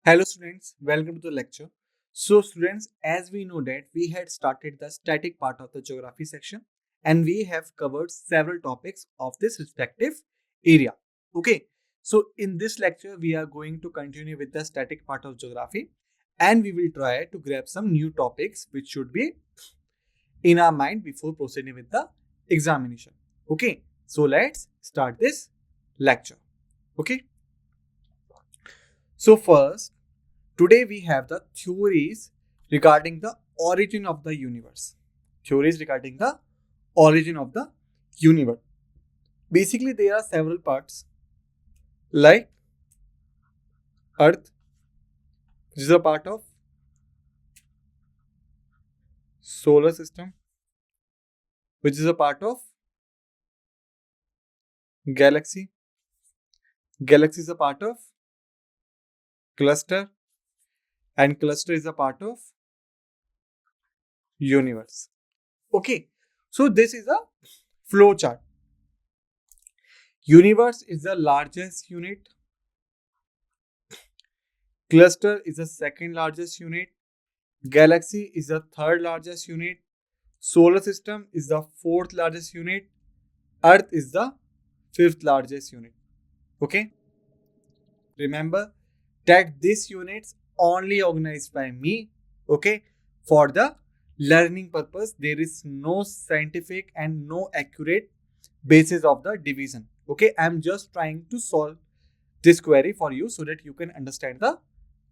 Hello students, welcome to the lecture. So students, as we know that we had started the static part of the geography section and we have covered several topics of this respective area. Okay, so in this lecture we are going to continue with the static part of geography and we will try to grab some new topics which should be in our mind before proceeding with the examination. Okay, so let's start this lecture. Okay, so first today we have the theories regarding the origin of the universe. Theories regarding the origin of the universe. Basically, there are several parts like Earth, which is a part of solar system, which is a part of galaxy. Galaxy is a part of cluster, and cluster is a part of universe. Okay, so this is a flow chart. Universe is the largest unit. Cluster is the second largest unit. Galaxy is the third largest unit. Solar system is the fourth largest unit. Earth is the fifth largest unit. Okay. Remember that these units only organized by me. Okay. For the learning purpose, there is no scientific and no accurate basis of the division. Okay. I'm just trying to solve this query for you so that you can understand the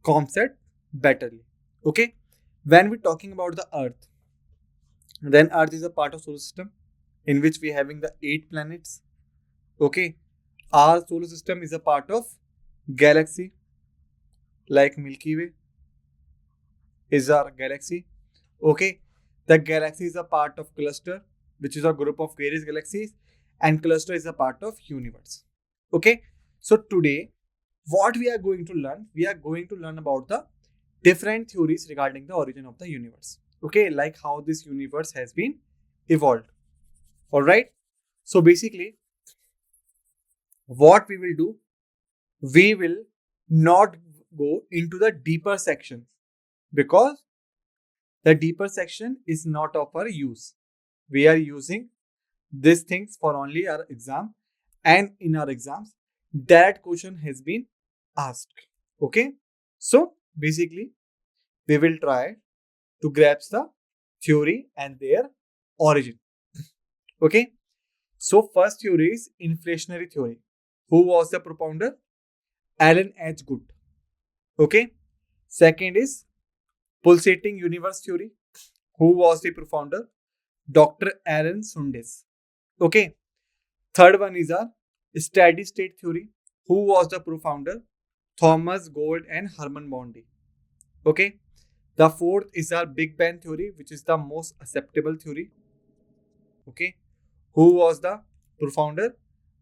concept betterly. Okay. When we're talking about the Earth, then Earth is a part of solar system in which we having the 8 planets. Okay, our solar system is a part of galaxy like Milky Way is our galaxy. Okay, the galaxy is a part of cluster, which is a group of various galaxies, and cluster is a part of universe. Okay, so today what we are going to learn, we are going to learn about the different theories regarding the origin of the universe. Okay, like how this universe has been evolved. All right. So basically, what we will do, we will not go into the deeper sections because the deeper section is not of our use. We are using these things for only our exam, and in our exams, that question has been asked. Okay. So basically, we will try to grasp the theory and their origin. Okay. So first theory is inflationary theory. Who was the propounder? Alan H. Good. Okay. Second is pulsating universe theory. Who was the propounder? Dr. Aaron Sundes. Okay. Third one is a steady state theory. Who was the propounder? Thomas Gold and Herman Bondi. Okay. The fourth is our Big Bang theory, which is the most acceptable theory. Okay. Who was the propounder?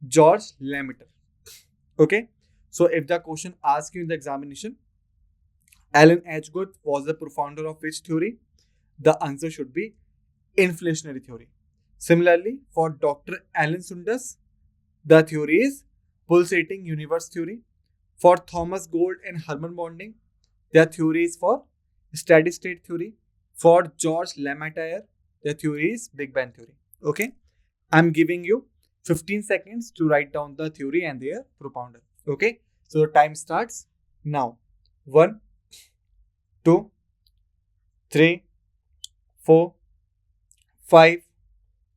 George Lemaitre. Okay. So if the question asks you in the examination, Alan Edgeworth was the propounder of which theory? The answer should be inflationary theory. Similarly, for Dr. Alan Sundas, the theory is pulsating universe theory. For Thomas Gold and Herman Bonding, their theory is for steady state theory. For George Lemaitre, the theory is Big Bang theory. Okay, I'm giving you 15 seconds to write down the theory and their propounder. Okay, so the time starts now. 1, 2, 3, 4, 5,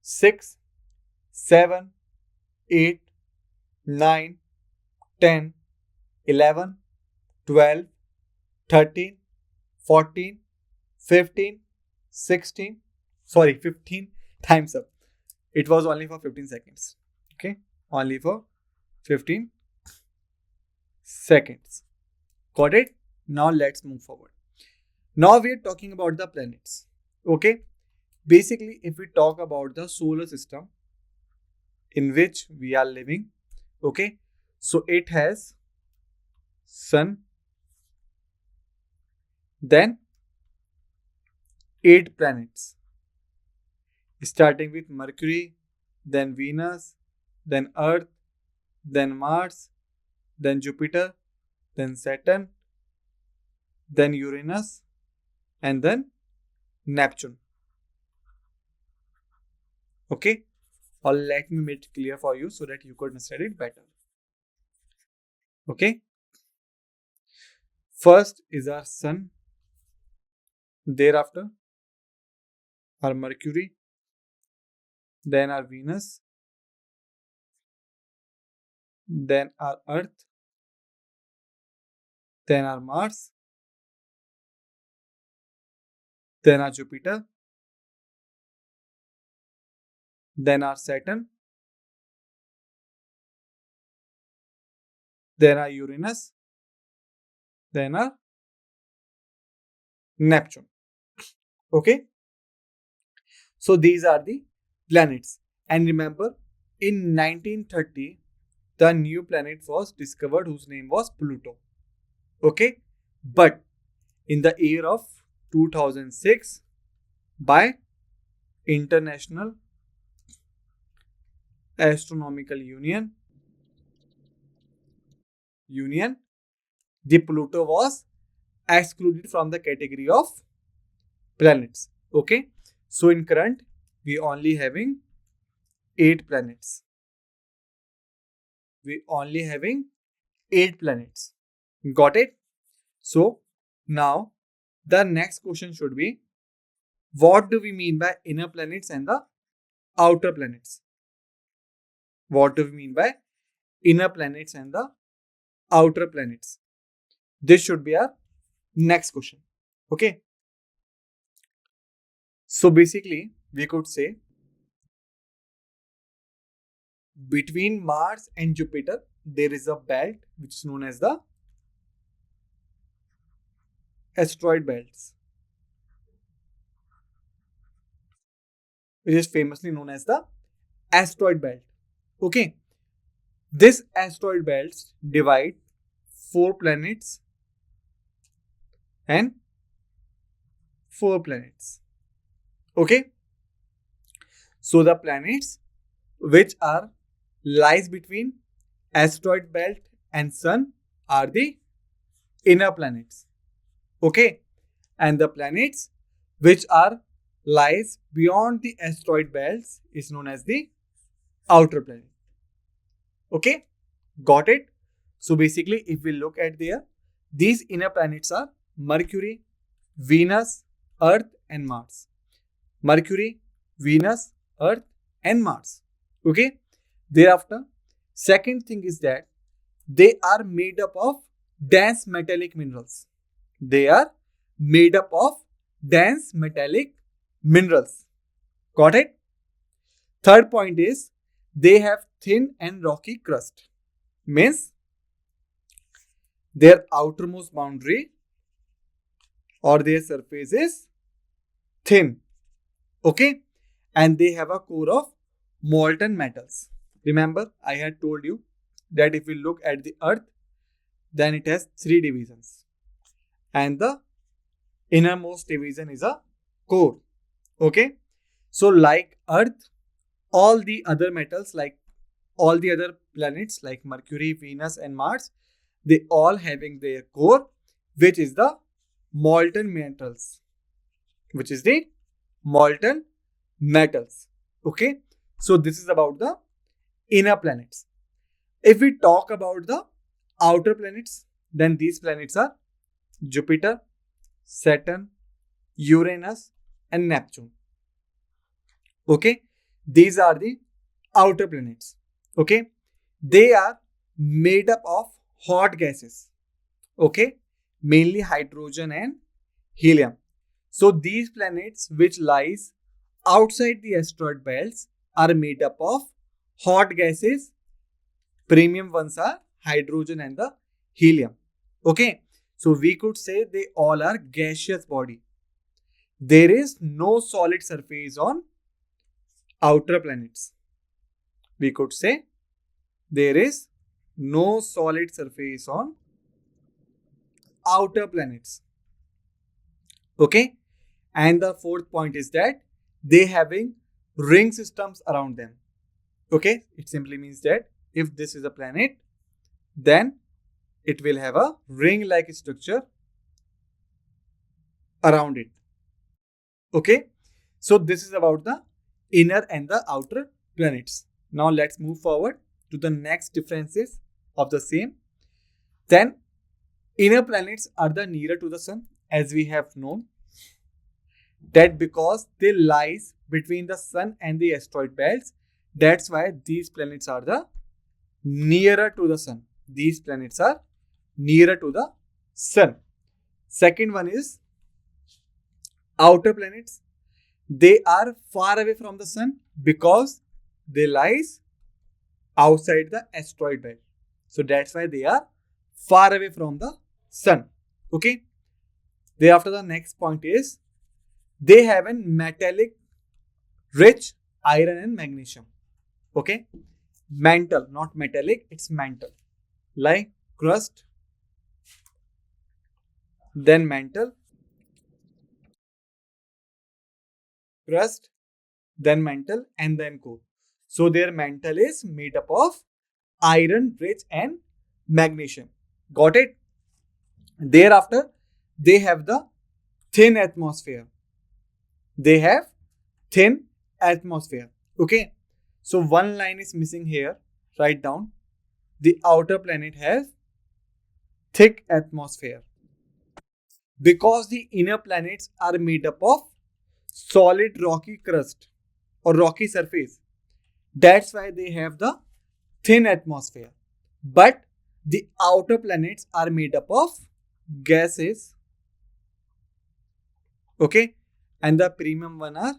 6, 7, 8, 9, 10, 11, 12, 13, 14, 15, 16. Sorry, 15 times up. It was only for 15 seconds. Okay, only for 15 seconds. Got it? Now let's move forward. Now we are talking about the planets. Okay, basically, if we talk about the solar system in which we are living, okay, so it has sun, then 8 planets, starting with Mercury, then Venus, then Earth, then Mars, then Jupiter, then Saturn, then Uranus, and then Neptune. Okay, or let me make it clear for you so that you could understand it better. Okay, first is our Sun, thereafter our Mercury, then our Venus, then our Earth, then our Mars, then our Jupiter, then our Saturn, then our Uranus, then our Neptune. Okay, so these are the planets. And remember, in 1930, the new planet was discovered whose name was Pluto. Okay, but in the year of 2006, by International Astronomical Union, the Pluto was excluded from the category of planets. Okay, so in current we only having 8 planets. We only having 8 planets. Got it? So now the next question should be, what do we mean by inner planets and the outer planets? What do we mean by inner planets and the outer planets? This should be our next question. Okay. So basically, we could say between Mars and Jupiter, there is a belt which is known as the asteroid belts, which is famously known as the asteroid belt. Okay. This asteroid belts divide 4 planets and 4 planets. Okay. So the planets which are lies between asteroid belt and sun are the inner planets. Okay. And the planets which are lies beyond the asteroid belts is known as the outer planet. Okay, got it? So basically, if we look at there, these inner planets are Mercury, Venus, Earth, and Mars. Mercury, Venus, Earth, and Mars. Okay, thereafter, second thing is that they are made up of dense metallic minerals. They are made up of dense metallic minerals. Got it? Third point is they have thin and rocky crust. Means their outermost boundary or their surface is thin. Okay? And they have a core of molten metals. Remember, I had told you that if we look at the earth, then it has 3 divisions. And the innermost division is a core. Okay? So like earth, all the other metals, like all the other planets like Mercury, Venus, and Mars, they all having their core, which is the molten metals. Which is the molten metals. Okay. So this is about the inner planets. If we talk about the outer planets, then these planets are Jupiter, Saturn, Uranus, and Neptune. Okay. These are the outer planets. Okay. They are made up of hot gases. Okay. Mainly hydrogen and helium. So these planets which lies outside the asteroid belts are made up of hot gases. Premium ones are hydrogen and the helium. Okay. So we could say they all are gaseous body. There is no solid surface on outer planets. We could say there is no solid surface on outer planets. Okay. And the fourth point is that they having ring systems around them. Okay. It simply means that if this is a planet, then it will have a ring like structure around it. Okay, so this is about the inner and the outer planets. Now let's move forward to the next differences of the same. Then inner planets are the nearer to the sun, as we have known that because they lies between the sun and the asteroid belts. That's why these planets are the nearer to the sun. These planets are nearer to the sun. Second one is outer planets. They are far away from the sun because they lies outside the asteroid belt. So that's why they are far away from the sun. Okay. Thereafter, the next point is they have a metallic rich iron and magnesium. Okay. Mantle, not metallic, it's mantle. Like crust, then mantle, crust, then mantle, and then core. So their mantle is made up of iron, rich, and magnesium. Got it? Thereafter, they have the thin atmosphere. They have thin atmosphere. Okay. So one line is missing here. Write down. The outer planet has thick atmosphere. Because the inner planets are made up of solid rocky crust or rocky surface. That's why they have the thin atmosphere. But the outer planets are made up of gases. Okay. And the premium one are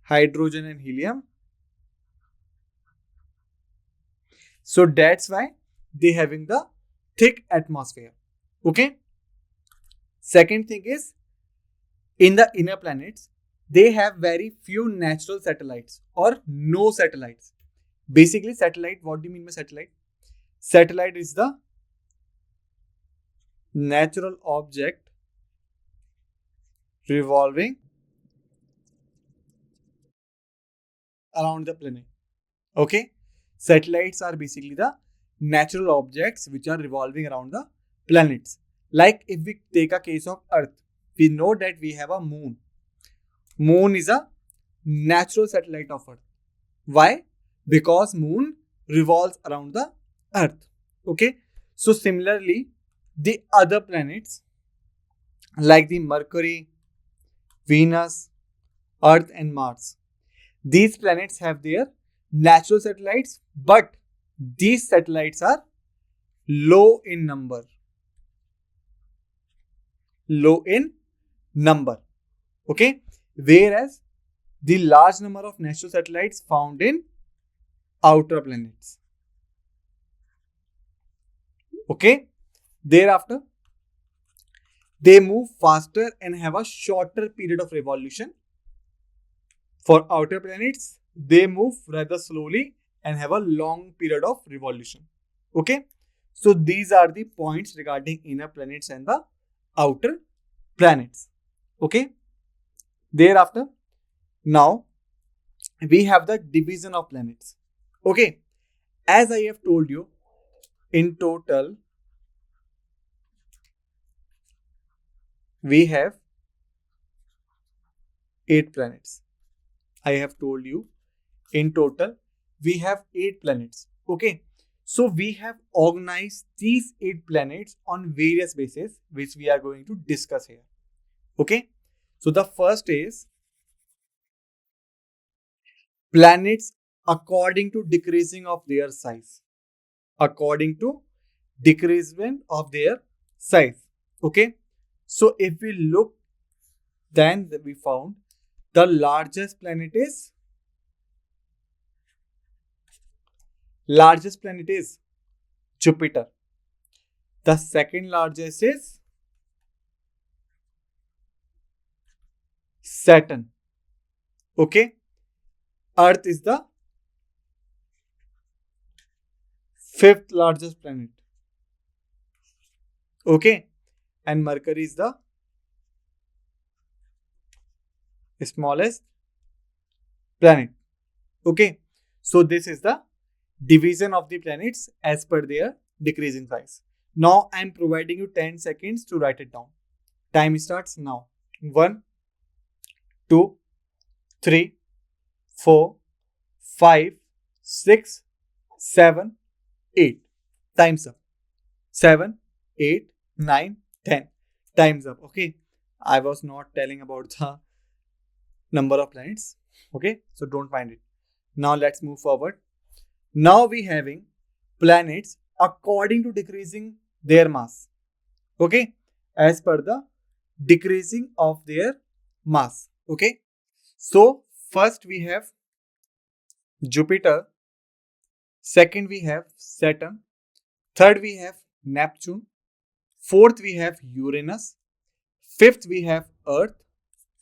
hydrogen and helium. So that's why they having the thick atmosphere. Okay. Second thing is in the inner planets, they have very few natural satellites or no satellites. Basically, satellite, what do you mean by satellite? Satellite is the natural object revolving around the planet. Okay. Satellites are basically the natural objects which are revolving around the planets. Like if we take a case of Earth, we know that we have a moon. Moon is a natural satellite of Earth. Why? Because moon revolves around the Earth. Okay. So similarly, the other planets like the Mercury, Venus, Earth and Mars. These planets have their natural satellites, but these satellites are low in number. Low in number. Okay. Whereas the large number of natural satellites found in outer planets. Okay. Thereafter, they move faster and have a shorter period of revolution. For outer planets, they move rather slowly and have a long period of revolution. Okay. So these are the points regarding inner planets and the outer planets. Okay. Thereafter, now we have the division of planets. Okay. As I have told you, in total, we have 8 planets. I have told you in total we have 8 planets. Okay. So we have organized these 8 planets on various bases which we are going to discuss here. Okay. So the first is planets according to decreasing of their size. According to decreasement of their size. Okay. So if we look, then we found the largest planet is Jupiter. The second largest is Saturn. Okay. Earth is the fifth largest planet. Okay. And Mercury is the smallest planet. Okay. So this is the division of the planets as per their decreasing size. Now I'm providing you 10 seconds to write it down. Time starts now. 1, 2, 3, 4, 5, 6, 7, 8. Time's up. 7, 8, 9, 10. Time's up. Okay. I was not telling about the number of planets. Okay. So don't mind it. Now let's move forward. Now we having planets according to decreasing their mass. Okay. As per the decreasing of their mass. Okay. So first we have Jupiter. Second we have Saturn. Third we have Neptune. Fourth we have Uranus. Fifth we have Earth.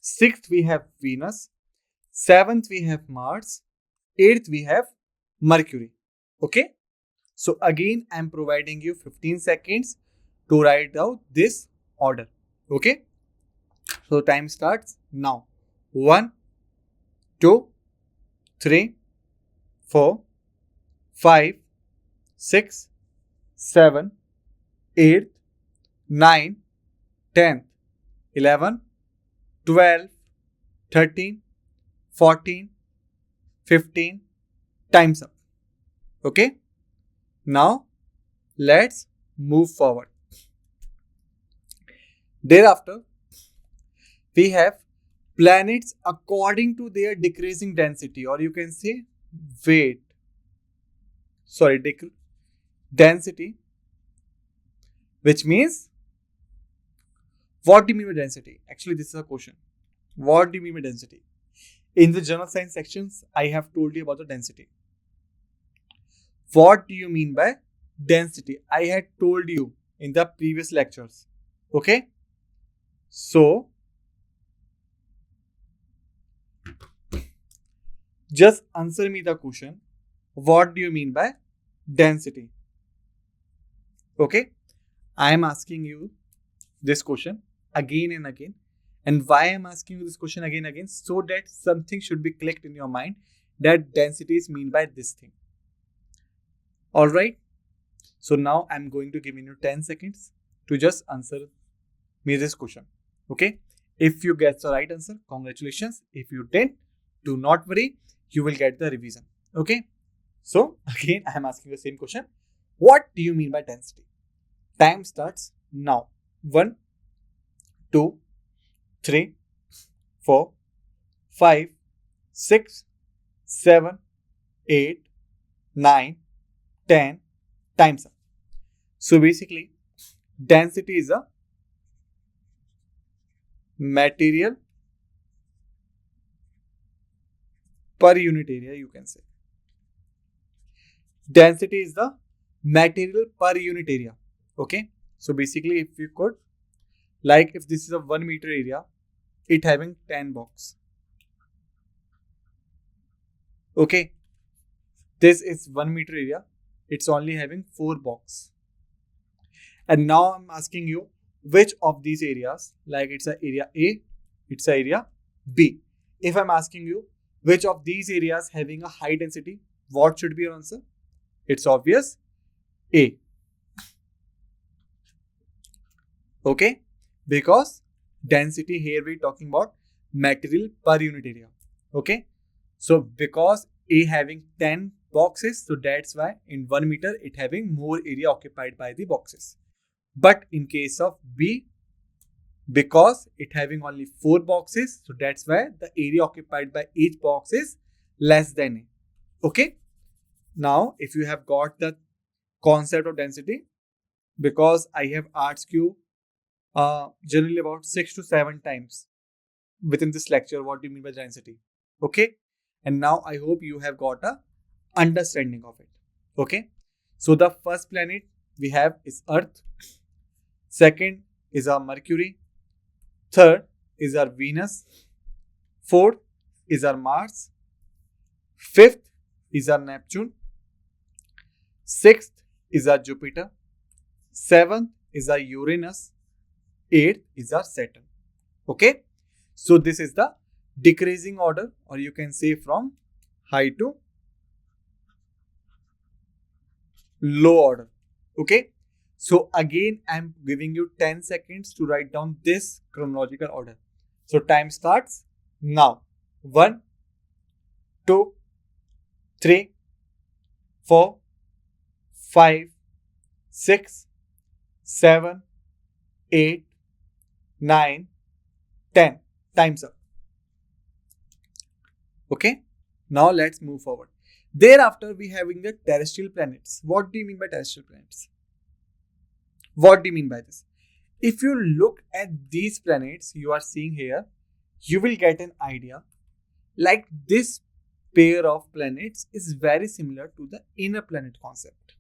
Sixth we have Venus. Seventh we have Mars. Eighth we have Mercury. Okay. So again I am providing you 15 seconds to write out this order. Okay. So time starts now. 1, 2, 3, 4, 5, 6, 7, 8, 9, 10, 11, 12, 13, 14, 15. Time's up. Okay. Now let's move forward. Thereafter, we have planets according to their decreasing density, or you can say weight. Sorry, density, which means, what do you mean by density? Actually, this is a question. What do you mean by density? In the general science sections, I have told you about the density. What do you mean by density? I had told you in the previous lectures. Okay. So, just answer me the question. What do you mean by density? Okay. I am asking you this question again and again. And why I am asking you this question again and again? So that something should be clicked in your mind that density is mean by this thing. Alright. So now I'm going to give you 10 seconds to just answer me this question. Okay. If you get the right answer, congratulations. If you didn't, do not worry. You will get the revision. Okay. So again, I am asking the same question. What do you mean by density? Time starts now. 1, 2, 3, 4, 5, 6, 7, 8, 9, 10. Time's up. So basically, density is a material per unit area, you can say. Density is the material per unit area. Okay. So basically, if you could, like if this is a 1 meter area, it having 10 box. Okay. This is 1 meter area. It's only having 4 box. And now I'm asking you which of these areas, like it's a area A, it's a area B. If I'm asking you which of these areas having a high density, what should be your answer? It's obvious, A. Okay, because density here we're talking about material per unit area. Okay, so because A having 10 boxes, so that's why in 1 meter it having more area occupied by the boxes. But in case of B, because it having only 4 boxes, so that's why the area occupied by each box is less than A. Okay, now if you have got the concept of density, because I have asked you generally about 6 to 7 times within this lecture, what do you mean by density? Okay, and now I hope you have got a understanding of it. Okay, so the first planet we have is Earth. Second is our Mercury. Third is our Venus. Fourth is our Mars. Fifth is our Neptune. Sixth is our Jupiter. Seventh is our Uranus. Eighth is our Saturn. Okay, so this is the decreasing order, or you can say from high to low order. Okay, So again, I'm giving you 10 seconds to write down this chronological order. So time starts now. 1, 2, 3, 4, 5, 6, 7, 8, 9, 10. Time's up. Okay. Now let's move forward. Thereafter, we having the terrestrial planets. What do you mean by terrestrial planets? What do you mean by this? If you look at these planets you are seeing here, you will get an idea. Like this pair of planets is very similar to the inner planet concept.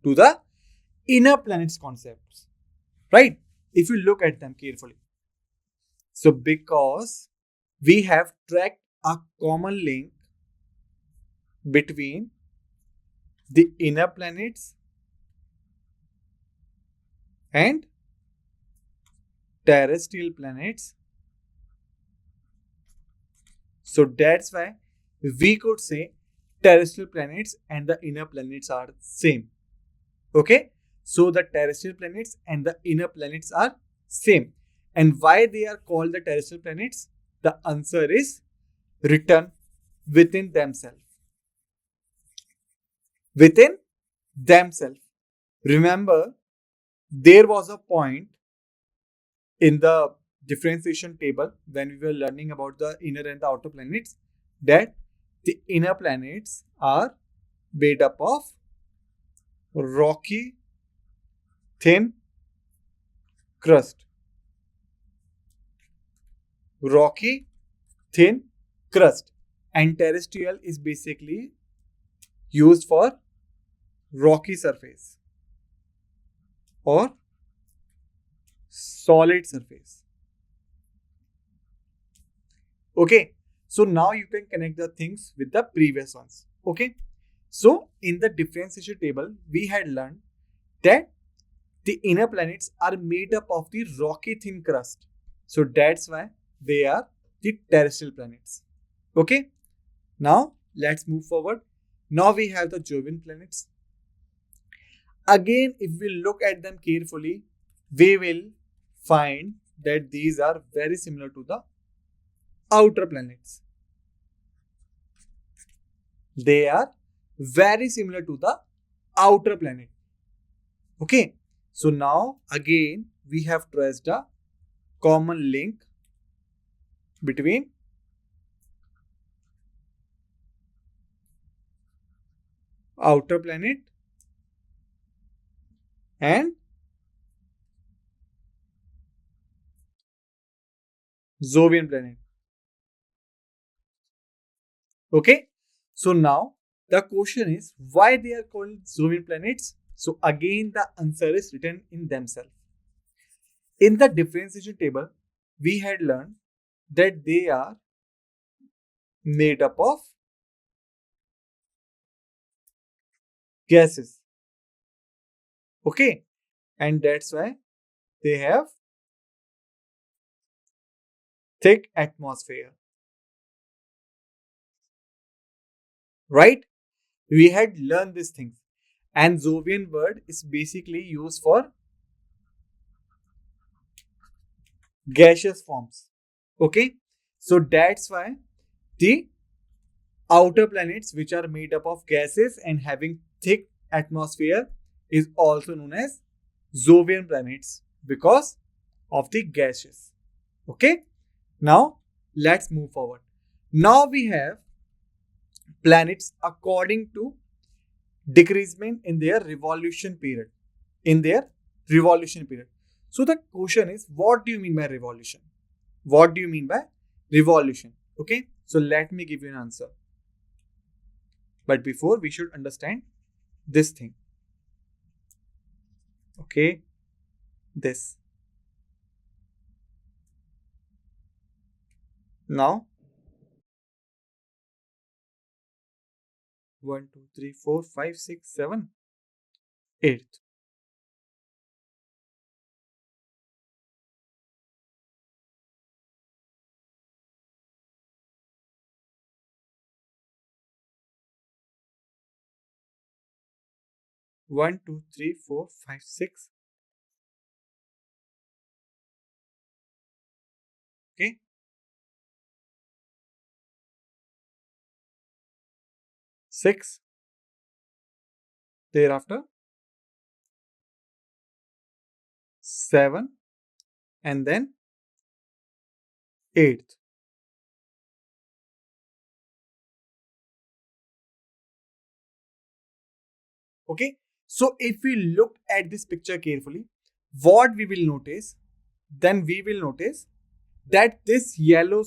To the inner planets concepts, right? If you look at them carefully. So because we have tracked a common link between the inner planets and terrestrial planets, so that's why we could say terrestrial planets and the inner planets are same. Okay, so the terrestrial planets and the inner planets are same. And why they are called the terrestrial planets? The answer is written within themselves. Within themselves. Remember, there was a point in the differentiation table when we were learning about the inner and the outer planets that the inner planets are made up of rocky, thin crust. Rocky, thin crust. And terrestrial is basically used for rocky surface or solid surface. Okay, so now you can connect the things with the previous ones. Okay, so in the differentiation table, we had learned that the inner planets are made up of the rocky thin crust. So that's why they are the terrestrial planets. Okay, now let's move forward. Now we have the Jovian planets. Again, if we look at them carefully, we will find that these are very similar to the outer planets. They are very similar to the outer planet. Okay, so now again we have traced a common link between outer planet and Jovian planet. Okay, so now the question is why they are called Jovian planets. So again the answer is written in themselves. In the differentiation table, we had learned that they are made up of gases. Okay, and that's why they have thick atmosphere. Right? We had learned these things. And Jovian word is basically used for gaseous forms. Okay, so that's why the outer planets, which are made up of gases and having thick atmosphere, is also known as Jovian planets because of the gases. Okay, now let's move forward. Now we have planets according to decreasement in their revolution period. In their revolution period. So the question is, what do you mean by revolution? What do you mean by revolution? Okay, so let me give you an answer. But before, we should understand this thing. Okay, this. Now, 1, 2, 3, 4, 5, 6, 7, 8. 1, 2, 3, 4, 5, 6. Okay. 6. Thereafter 7, and then 8th. Okay. So if we look at this picture carefully, what we will notice, then we will notice that this yellow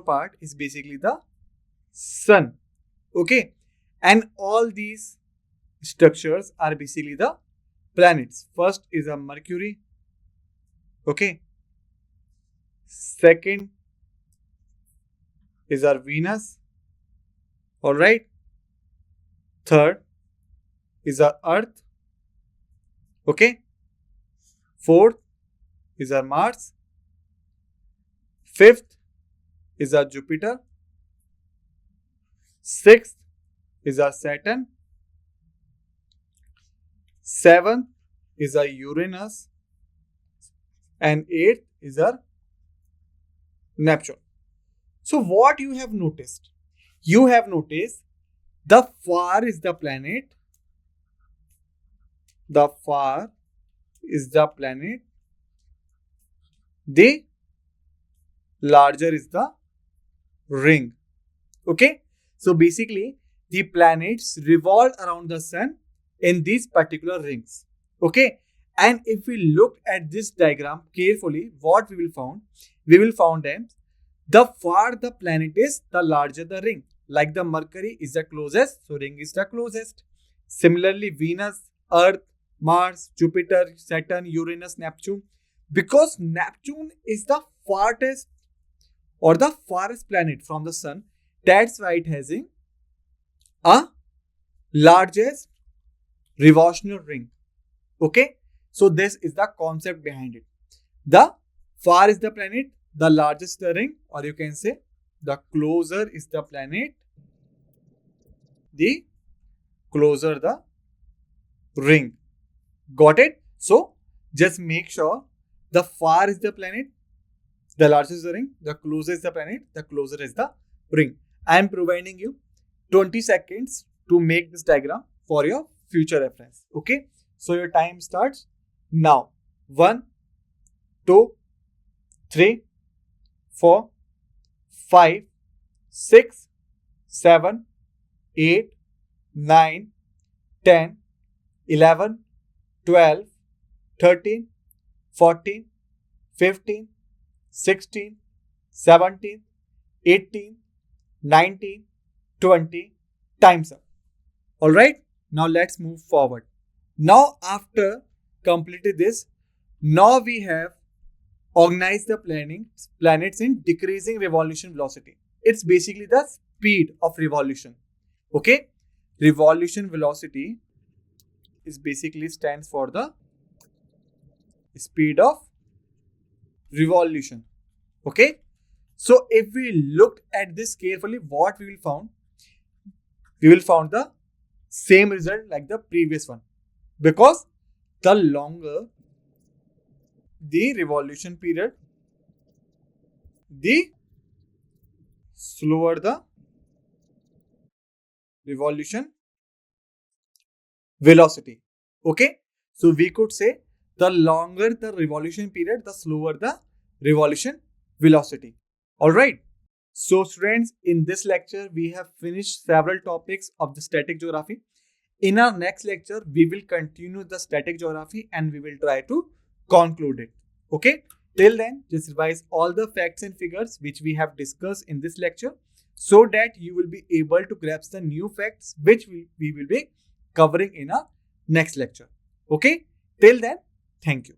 part is basically the sun. Okay. And all these structures are basically the planets. First is a Mercury. Okay. Second is our Venus. All right. Third is our Earth. Okay. Fourth is our Mars. Fifth is our Jupiter. Sixth is our Saturn. Seventh is our Uranus. And eighth is our Neptune. So what you have noticed? You have noticed the far is the planet. The far is the planet. The larger is the ring. Okay. So basically the planets revolve around the sun in these particular rings. Okay. And if we look at this diagram carefully, what we will found? We will found that the far the planet is, the larger the ring. Like the Mercury is the closest, so ring is the closest. Similarly, Venus, Earth, Mars, Jupiter, Saturn, Uranus, Neptune. Because Neptune is the farthest or the farthest planet from the sun, that's why it has a largest revolutionary ring. Okay, so this is the concept behind it. The far is the planet, the largest the ring, or you can say the closer is the planet, the closer the ring. Got it? So just make sure the far is the planet, the largest is the ring, the closer is the planet, the closer is the ring. I am providing you 20 seconds to make this diagram for your future reference. Okay. So your time starts now. 1, 2, 3, 4, 5, 6, 7, 8, 9, 10, 11, 12, 13, 14, 15, 16, 17, 18, 19, 20. Time's up. Alright, now let's move forward. Now after completing this, now we have organized the planets in decreasing revolution velocity. It's basically the speed of revolution. Okay, revolution velocity is basically stands for the speed of revolution. Okay, so if we look at this carefully, what we will found? We will found the same result like the previous one, because the longer the revolution period, the slower the revolution velocity. Okay, so we could say the longer the revolution period, the slower the revolution velocity. All right. So students, in this lecture, we have finished several topics of the static geography. In our next lecture, we will continue the static geography and we will try to conclude it. Okay. Till then, just revise all the facts and figures which we have discussed in this lecture so that you will be able to grasp the new facts which we will be covering in our next lecture. Okay. Till then, thank you.